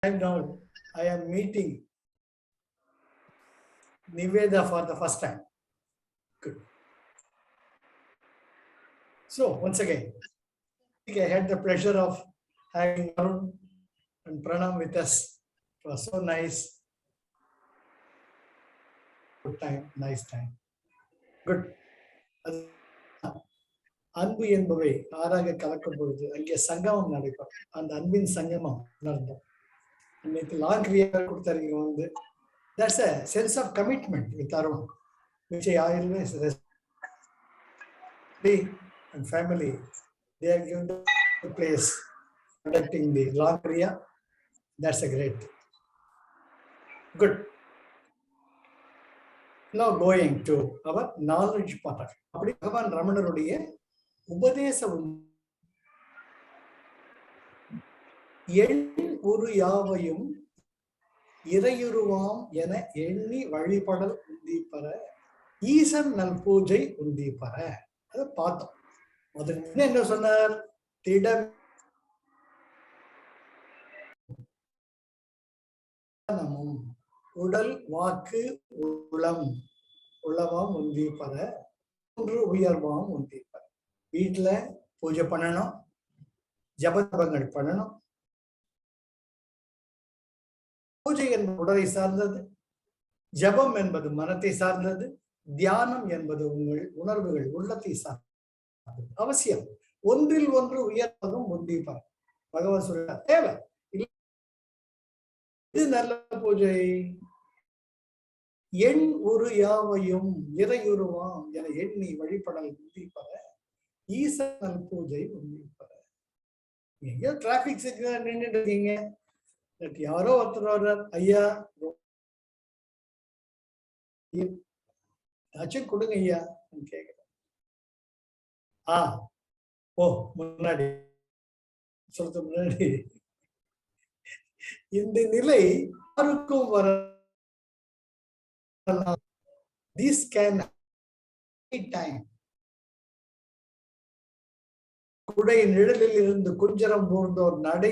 time now I am meeting Niveda for the first time. Good. So once again, I had the pleasure of having Arun and Pranam with us. It was so nice. Good time, nice time. Good. அன்பு என்பவை ஆறாக கலக்கும் பொழுது அங்கே சங்கமம் நடைபெறும். அந்த அன்பின் சங்கமம் நடந்தோம். இன்னைக்கு லாங் கிரியா கொடுத்தாருங்க வந்து that's a sense of commitment with Arun, which I always respect. And family, they are given the place conducting the long kriya. That's a great. Good. Now going to our knowledge part. அப்படி பகவான் ரமணருடைய உபதேசம் எண் ஒரு யாவையும் இறையுருவாம் என எண்ணி வழிபடல் உந்தீப்பற ஈசன் நல் பூஜை உந்தீப்பற. அதை பார்த்தோம். அதுக்கு என்ன சொன்னார்? திடமும் உடல் வாக்கு உளம் உளவாம் உந்தீப்பற ஒன்று உயர்வாம் உந்தீப்பற. வீட்டுல பூஜை பண்ணணும், ஜபதபங்கள் பண்ணணும். பூஜை என்பது உடலை சார்ந்தது, ஜபம் என்பது மனத்தை சார்ந்தது, தியானம் என்பது உங்கள் உணர்வுகள் உள்ளத்தை சார்ந்தது. அவசியம். ஒன்றில் ஒன்று உயர்வதும் உந்தீப்பற. பகவான் சொல்ல தேவை. இது நல்ல பூஜை. எண் ஒரு யாவையும் இறையுருவாம் என எண்ணி வழிபடல் உந்தீப்பற ஈசன் பூஜை உந்தீப்பற. எங்கேயோ டிராபிக் சிக்னல் நின்றுட்டு இருக்கீங்க, யாரோ ஒருத்தர் வர்றார், ஐயா ஏதாச்சும் கொடுங்க ஐயா கேட்கிறேன். ஓ முன்னாடி சொல்றது முன்னாடி இந்த நிலை யாருக்கும் வர. This can time. குடை நிழலில் இருந்து குஞ்சரம் போர்ந்தோர் நடை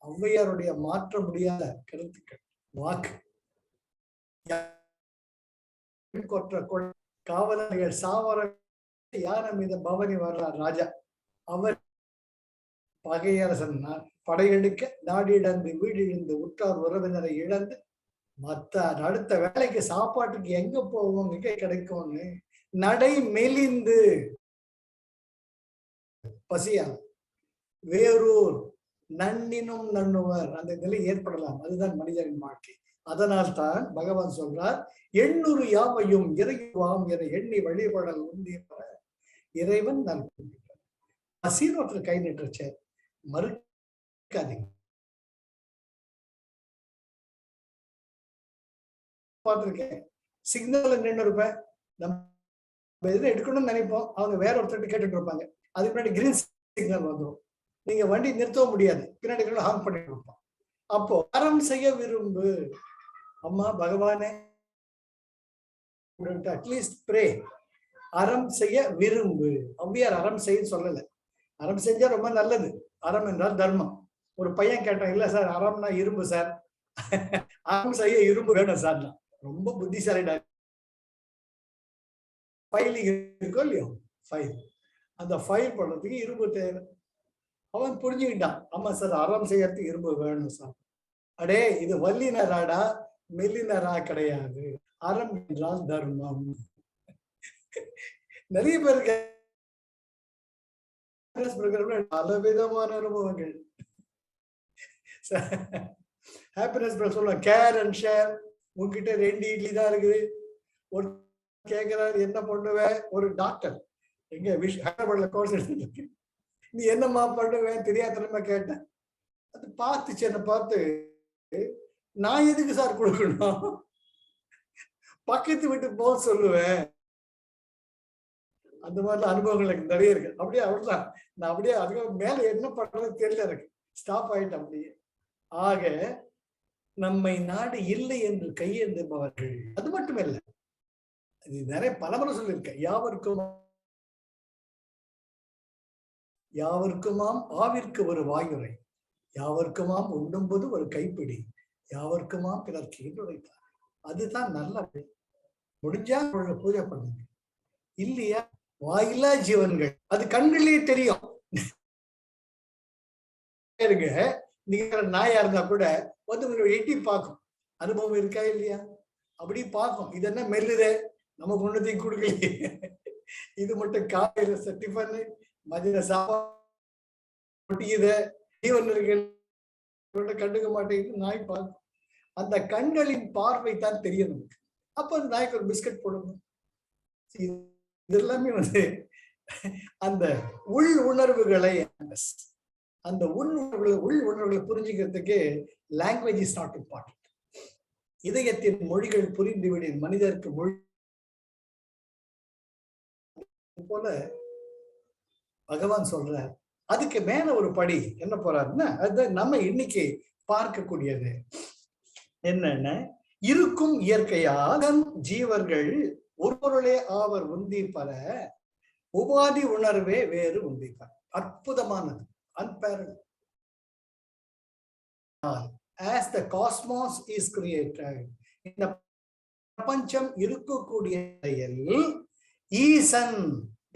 ஔவையாருடைய மாற்ற முடியாத கருத்துக்கள். வாக்கு காவலர்கள் சாவர யானை மீது பவனி வர்றார் ராஜா. அவர் பகையரசன் படையெடுக்க நாடிழந்து வீடிழந்து உற்றார் உறவினரை இழந்து மத்த அடுத்த வேலைக்கு சாப்பாட்டுக்கு எங்க போவோம் மிக கிடைக்கும்னு நடை மெலிந்து பசியா வேறூர் நன்னினும் நண்ணுவர் அந்த நிலை ஏற்படலாம். அதுதான் மனிதனின் வாழ்க்கை. அதனால் தான் பகவான் சொல்றார், எண்ணூறு யாவையும் இறைவாம் என எண்ணி வழிபடல் உந்தீப்பற இறைவன் நல். பசின்னு ஒருத்தர் கை நிட்டுச்சே, மறுக்காதீங்க. பார்த்திருக்கேன், சிக்னல் நின்று இருப்பேன், நம்ம எதுவும் எடுக்கணும்னு நினைப்போம், அவங்க வேற ஒருத்தர் கேட்டுட்டு இருப்பாங்க. அதுக்கு முன்னாடி கிரீன் சிக்னல் வந்துடும், நீங்க வண்டி நிறுத்தவும் முடியாது, பின்னாடி ஹாங் பண்ணிட்டு இருப்போம். அப்போ அறம் செய்ய விரும்பு. அம்மா பகவானே அட்லீஸ்ட் பிரே, அறம் செய்ய விரும்பு. ஔவையார் அறம் செய்ய சொல்லல, அறம் செஞ்சா ரொம்ப நல்லது. அறம் என்றால் தர்மம். ஒரு பையன் கேட்டான், இல்ல சார் அறம்னா இரும்பு சார், அறம் செய்ய இரும்பு வேணும் சார். ரொம்ப புத்திசாலிடா. ஃபைலிங் இருக்கோ இல்லையோ, ஃபைல், அந்த ஃபைல் பண்றதுக்கு இரும்பு தேவை. அவன் புரிஞ்சுக்கிட்டான், ஆமா சார் அறம் செய்யறதுக்கு இரும்பு வேணும் சார். அடே இது வல்லினராடா, மெல்லினரா கிடையாது. அறம் என்றால் தர்மம். நிறைய பேருக்கு பலவிதமான அனுபவங்கள். ஹாப்பினஸ் சொல்லுவாங்க, கேர் அண்ட் ஷேர். உங்ககிட்ட 2 இட்லி தான் இருக்குது. ஒரு கேட்கிறாரு, என்ன பண்ணுவேன்? ஒரு டாக்டர் எங்க ஹைதராபாத்ல கோர்ஸ் எடுத்துட்டு, நீ என்னம்மா பண்ணுவேன் தெரியாதனமா கேட்டேன். அது பார்த்துச்சு, என்ன பார்த்து, நான் எதுக்கு சார் கொடுக்கணும், பக்கத்து வீட்டு போக சொல்லுவேன். அந்த மாதிரிலாம் அனுபவங்கள் எனக்கு நிறைய இருக்கு. அப்படியே அவ்வளவுதான், நான் அப்படியே அதுக்கு மேல என்ன பண்றதுன்னு தெரியல, எனக்கு ஸ்டாப் ஆயிட்டேன் அப்படியே. ஆக நம்மை நாடு இல்லை என்று கையெழுந்துபவர்கள், அது மட்டும் இல்லை, இது நிறைய பலமுறை சொல்லியிருக்கேன். யாவருக்குமாம் ஆவிற்கு ஒரு வாயுரை, யாவர்க்குமாம் உண்ணும்போது ஒரு கைப்பிடி, யாவர்க்குமாம் பிறர்க்கு உரைத்தார். அதுதான் நல்ல முடிஞ்சா பூஜை பண்ணுங்க. இல்லையா வாயில்லா ஜீவன்கள், அது கண்களிலேயே தெரியும். நீங்க நாயா இருந்தா கூட வந்து எட்டி பார்க்கும். அனுபவம் இருக்கா இல்லையா? அப்படி பார்க்கும். இது என்ன மெல்லுதே, நமக்கு ஒண்ணுத்தையும் கொடுக்கலையே, இது மட்டும் காலையில டிஃபன் மதிய சாப்பாடு ஜீவன் இருக்கு கண்டுக்க மாட்டேங்குது நாய் பார்க்கும். அந்த கண்களின் பார்வை தான் தெரியும் நமக்கு. அப்ப அந்த நாய்க்கு ஒரு பிஸ்கட் போடணும். இது எல்லாமே வந்து அந்த உள் உணர்வுகளை அந்த உள் உணர்வுகளை புரிஞ்சுக்கிறதுக்கு லாங்குவேஜ் இஸ் நாட் இம்பார்ட்டன்ட். இதயத்தின் மொழிகள் புரிந்துவிடும் மனிதருக்கு மொழி போல பகவான் சொல்றார். அதுக்கு மேல ஒரு படி என்ன போறாருன்னா, அது நம்ம இன்னைக்கு பார்க்கக்கூடியது என்னன்னா, இருக்கும் இயற்கையாக ஜீவர்கள் ஒரு பொருளே ஆவர் உந்தி பல, உபாதி உணர்வே வேறு உந்தி பல. அற்புதமானது, unparalleled. As the cosmos is created, இந்த பிரபஞ்சம் இருக்கக்கூடிய ஈசன்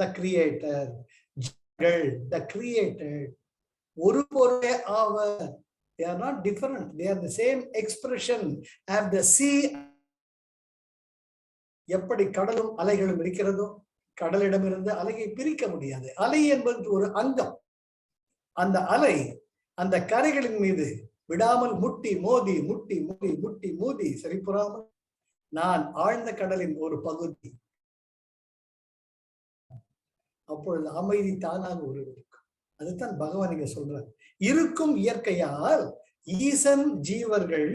the creator, the created, ஒரு பொருளே ஆவர். They are not different, they are the same expression as the sea. எப்படி கடலும் அலைகளும் இருக்கிறதோ, கடலிடமிருந்து அலையை பிரிக்க முடியாது. அலை என்பது ஒரு அங்கம். அந்த அலை அந்த கரைகளின் மீது விடாமல் முட்டி மோதி முட்டி மோதி முட்டி மோதி சரிப்புறாமல் நான் ஆழ்ந்த கடலின் ஒரு பகுதி. அப்பொழுது அமைதி தானாக உருவெடுக்கும். அதுதான் பகவான் இங்க சொல்றார். இருக்கும் இயற்கையால் ஈசன் ஜீவர்கள்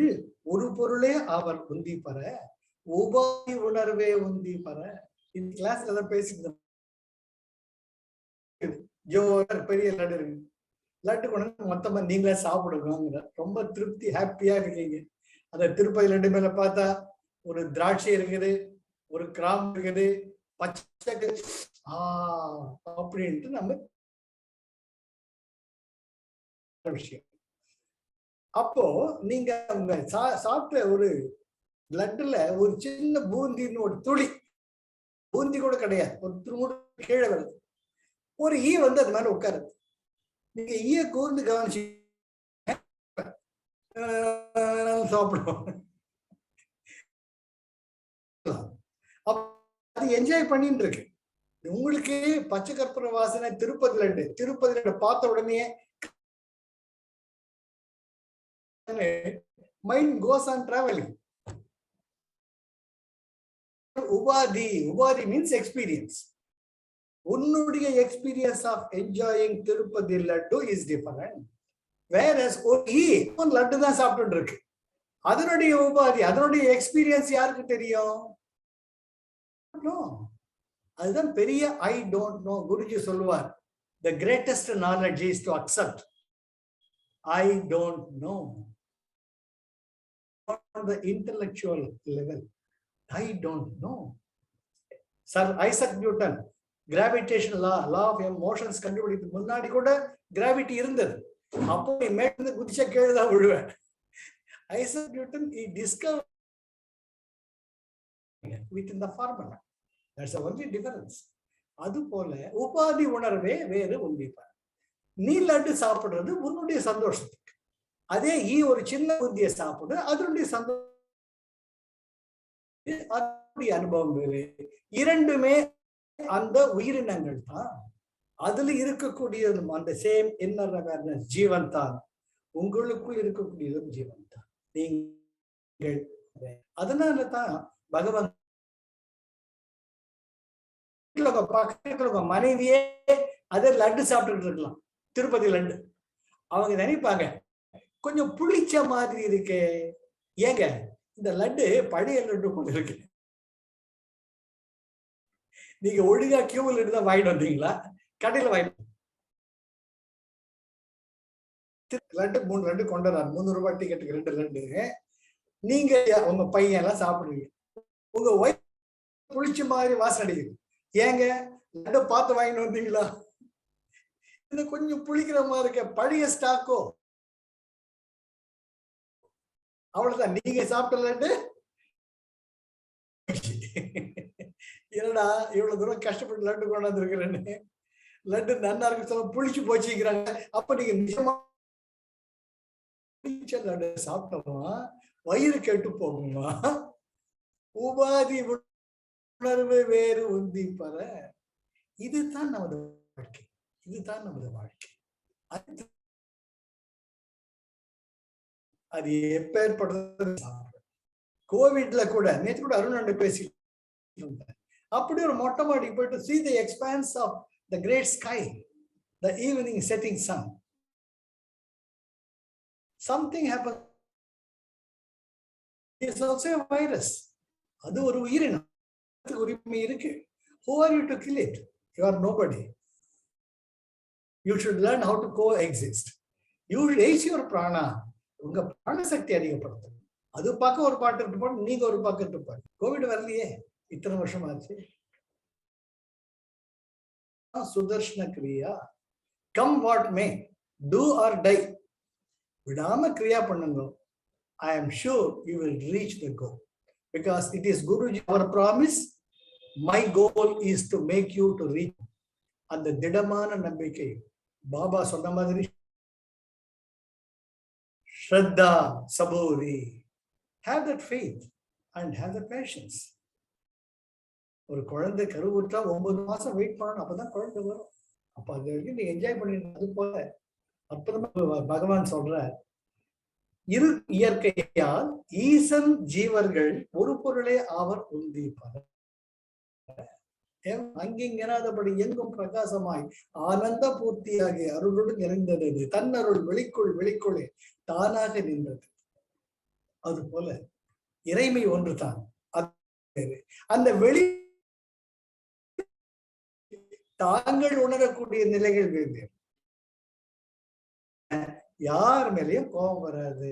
ஒரு பொருளே அவர் உந்தி பெற, உபாதி உணர்வே உந்தி பெற. இந்த கிளாஸ்ல தான் பேசிட்டு பெரிய லட்டு இருக்கு, லட்டு கொண்டு மொத்தமா நீங்களே சாப்பிடுங்க. ரொம்ப திருப்தி, ஹாப்பியா இருக்கீங்க. அந்த திருப்பதி லட்டு மேல பார்த்தா ஒரு திராட்சை இருக்குது, ஒரு கிராம்பு இருக்குது, பச்சை அப்படின்ட்டு நம்ம விஷயம். அப்போ நீங்க உங்க சாப்பிட்ட ஒரு லட்டுல ஒரு சின்ன பூந்தின்னு ஒரு துளி, பூந்தி கூட கிடையாது, ஒரு துருமுடு கீழே வருது. ஒரு ஈ வந்து அது மேல உட்காருது. நீங்க ஈய கூர்ந்து கவனிச்சு சாப்பிடுவோம். அது என்ஜாய் பண்ணிட்டு இருக்கு. உங்களுக்கு பச்சை கற்பூர வாசனை திருப்பதி லட்டு, திருப்பதி லட்டு பார்த்த உடனே மைண்ட் கோஸ் ஆன் டிராவலிங். உபாதி, உபாதி மீன்ஸ் எக்ஸ்பீரியன்ஸ். உன்னுடைய experience of enjoying Tirupati laddu is different. வேறஸ் ஒரு லட்டு தான் சாப்பிட்டு இருக்கு, அதனுடைய உபாதி, அதனுடைய எக்ஸ்பீரியன்ஸ் யாருக்கு தெரியும்? அதுதான் பெரிய ஐ டோன்ட் நோ. குருஜி சொல்லுவார், the greatest knowledge is to accept I don't know. On the intellectual level, I don't know. Sir Isaac Newton gravitation law of motions கண்டுபிடித்து முன்னாடி கூட கிராவிட்டி இருந்தது. அப்போ மேல குதிச்ச கீழதான் விழுவேன். Isaac Newton he discovered within the formula. That's the only difference. அது போல உபாதி உணர்வே வேறு உந்திப்பார். நீ லட்டு சாப்பிடுறது உன்னுடைய சந்தோஷத்துக்கு, அதே ஈ ஒரு சின்ன புந்திய சாப்பிடு அதனுடைய சந்தோஷம், அதனுடைய அனுபவம் வேறு. இரண்டுமே அந்த உயிரினங்கள் தான். அதுல இருக்கக்கூடியது அந்த சேம் இன்னர் அவேர்னஸ் ஜீவன் தான். உங்களுக்குள் இருக்கக்கூடியதும் ஜீவன் தான். நீங்கள் அதனால தான் பகவான் பக்கத்துல உங்க மனைவியே அதே லட்டு சாப்பிட்டுட்டு இருக்கலாம், திருப்பதி லட்டு. அவங்க நினைப்பாங்க கொஞ்சம் புளிச்ச மாதிரி இருக்கு, ஏங்க இந்த லட்டு பழைய லட்டு போல இருக்கு, நீங்க ஒழுங்கா கியூவில் இருந்து வாங்கிட்டு வந்தீங்களா, கடையில வாங்கிட்டு லட்டு 3 லட்டு கொண்டு வராரு, 300 ரூபாய் டிக்கெட்டுக்கு 2 லட்டு. நீங்க உங்க பையன் எல்லாம் சாப்பிடுவீங்க, உங்க ஒய்ஃப் புளிச்ச மாதிரி வாசனை அடிக்குது, ஏங்க லட்டு பார்த்து வாங்கிட்டு வந்தீங்களா, இது கொஞ்சம் புளிக்கிற மாதிரி இருக்க, பழைய ஸ்டாக்கோ அவ்வளவுதான். நீங்க சாப்பிட்ட லட்டு என்னடா இவ்வளவு தூரம் கஷ்டப்பட்டு லட்டு கொண்டாந்து இருக்கிறேன்னு, லட்டு நன்னா இருக்கு சொல்ல புளிச்சு போச்சுக்கிறாங்க. அப்ப நீங்க நிஜமா லட்டு சாப்பிட்டோமா வயிறு கெட்டு போகுமா? உபாதி உணர்வு வேறு உந்தி பெற. இதுதான் நமது வாழ்க்கை, இதுதான் நமது வாழ்க்கை. அது எப்பேற்பட்டது. கோவிட்ல கூட நேற்று கூட அருண் பேசிட்டு இருந்தேன். அப்படி ஒரு மொட்டை மாடிக்கு போயிட்டு see the expanse of the great sky, the evening setting sun. Something happens. It's also a virus. அது ஒரு உயிரினம், உரிமை இருக்கு. Who are you to kill it? You are nobody. You should learn how to coexist. You should raise your prana. உங்க பிராண சக்தி அதிகப்படுத்தும். அது பார்க்க ஒரு பாட்டு இருப்பாங்க, நீங்க ஒரு பக்கம் இருப்பாங்க. கோவிட் வரலையே, இத்தனை வருஷம் ஆச்சு. Sudarshan Kriya, come what may, do or die, விடாம கிரியா பண்ணுங்க. I am sure you will reach the goal because it is Guruji our promise. My goal is to make you to reach. அந்த திடமான நம்பிக்கை பாபா சொன்ன மாதிரி ஸ்ரத்தா சபூரி, have that faith and have the patience. ஒரு குழந்தை கருவுற்றா 9 மாசம் வெயிட் பண்ணணும், அப்பதான் குழந்தை வரும். அப்ப அது வரைக்கும் நீ என்ஜாய் பண்ணிட்டு, அது போல அற்புதமா பகவான் சொல்ற, இரு இயற்கையால் ஈசன் ஜீவர்கள் ஒரு பொருளே அவர் உந்திப்பார். அங்கிங்கனாதபடி எங்கும் பிரகாசமாய் ஆனந்த பூர்த்தியாகி அருளோடு நிறைந்தது. தன்னருள் வெளிக்குள் வெளிக்குள்ளே தானாக நின்றது. அது போல இறைமை ஒன்றுதான். அந்த வெளி தாங்கள் உணரக்கூடிய நிலைகள் வேறு. யார் மேலேயும் கோபம் வராது,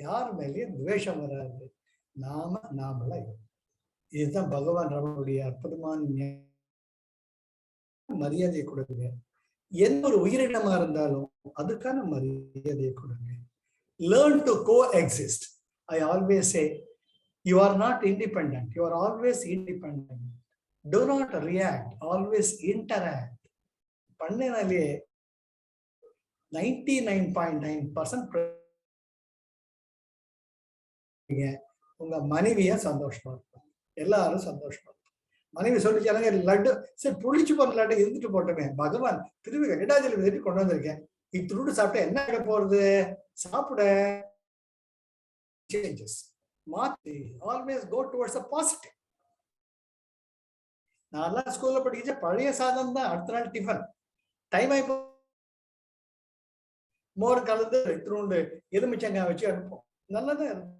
யார் மேலேயும் துவேஷம் வராது. நாமளா. இதுதான் பகவான் ரமனுடைய அற்புதமான மரியாதையை கொடுங்க. எந்த ஒரு உயிரினமா இருந்தாலும் அதுக்கான மரியாதையை கொடுங்க. Learn to coexist. I always say, you are not independent. You are always independent. Do not react. Always interact. பண்ணனாலே 99.9% உங்க மனைவியா சந்தோஷமா இருப்பாங்க, எல்லாரும் சந்தோஷமா இருப்பாங்க. மனைவி சொல்லிச்சாங்க, லட்டு சரி புளிச்சு போற லட்டு இருந்துட்டு போட்டோமே, பகவான் திரும்பி வெங்கடாஜலி வெட்டி கொண்டு வந்திருக்கேன், இத்திருட்டு சாப்பிட்டா என்ன ஆக போறது, சாப்பிட changes. மாத்தி always go towards the positive. நான் ஸ்கூல்ல படிச்ச பழைய சாதம் தான் அடுத்த நாள் டிஃபன். டைம் ஆயி மோர் கலந்து திருண்டு எலுமிச்சங்காய் வச்சு அனுப்போம், நல்லதான் இருக்கும்.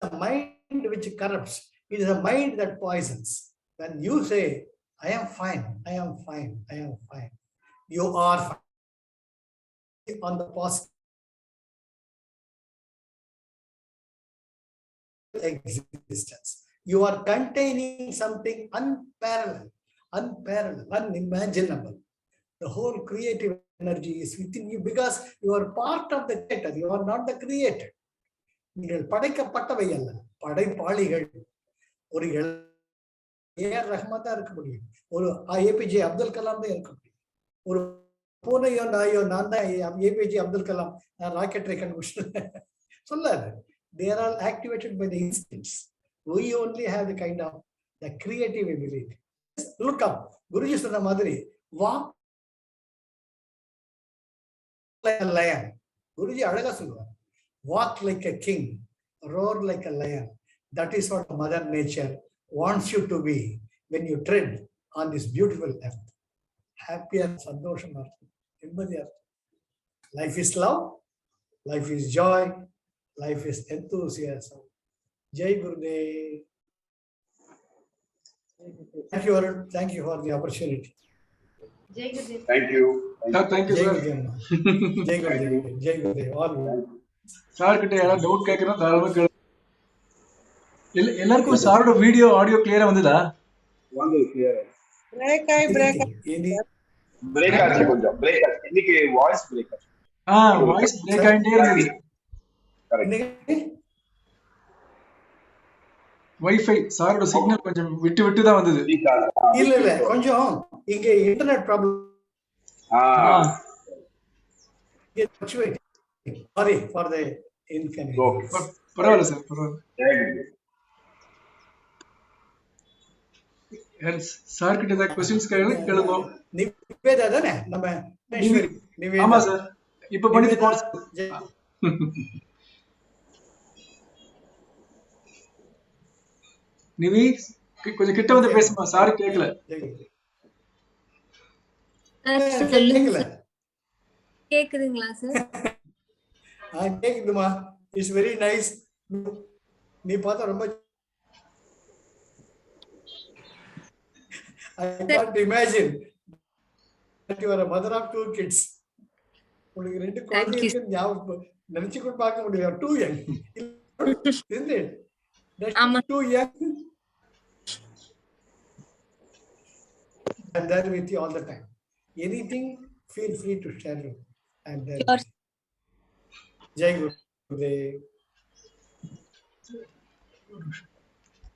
The mind which corrupts, it is a mind that poisons. When you say, I am fine, I am fine, I am fine, you are fine. On the positive existence, you are containing something unparalleled, unimaginable. The whole creative energy is within you because you are part of the creator. You are not the creator. நீங்கள் படைக்கப்பட்டவை அல்ல, படைப்பாளிகள். ஒரு AR Rahman தான் இருக்க முடியும், ஒரு APJ Abdul Kalam தான் இருக்க முடியும், ஒரு பூனையோ நாயோ நான் தான் ஏபிஜே அப்துல் கலாம் நான் ராக்கெட்டை கண்டுபிடிச்சேன் சொல்லாது. They are all activated by the instincts. We only have the kind of the creative ability. Look up. Guruji சொன்ன மாதிரி walk like a lion. Guruji அழகா சொல்லுவார், walk like a king, roar like a lion. That is what Mother Nature wants you to be when you tread on this beautiful earth. Happy and சந்தோஷமா இருக்கும், நிம்மதியா இருக்கும். Life is love, life is joy, life is enthusiasm. Jai Gurudev. Thank you, Arun. Thank you for the opportunity. Jai Gurudev. Thank you. Thank you, sir. Jai Gurudev. Jai Gurudev. All. Sir கிட்ட யாராவது doubt கேட்கணும் தாராளமா கேளு. எல்லாருக்கும் சாரோட video audio கிளியரா வந்ததா? வந்து கிளியரா. பிரேக் ஆச்சு கொஞ்சம். பிரேக் ஆச்சு. இன்னைக்கு வாய்ஸ் பிரேக் ஆச்சு. வாய்ஸ் பிரேக் ஆயிட்டே இருந்துச்சு. இன்னைக்கு வைஃபை சாரோட சிக்னல் கொஞ்சம் விட்டு விட்டு தான் வந்தது. இல்ல கொஞ்சம் இங்க internet problem. Sorry for the inconvenience. பரவாயில்ல சார், பரவாயில்ல. சார் கிட்ட ஏதாவது கொஸ்டின்ஸ் கேளுங்க. நிவேதா தானே நம்ம நிவேதா? ஆமா சார், இப்ப பண்ணிட்டு போறோம். நிவி கொஞ்சம் கிட்ட வந்து பேசுமா, சார் கேக்கல. கேக்கல? கேக்குதுங்களா சார்? கேக்குதுமா. It's very nice. நீ பார்த்தா ரொம்ப I can't imagine that you are a mother of 2 kids. உங்களுக்கு 2 குழந்தைங்க இருக்குன்னு ஞாபகம் நினைச்சு கூட பார்க்க முடியல. Too young. Isn't it? That's too young. I'm there with you all the time. Anything, feel free to share it. I'm there. Sure. Jai Gurudev.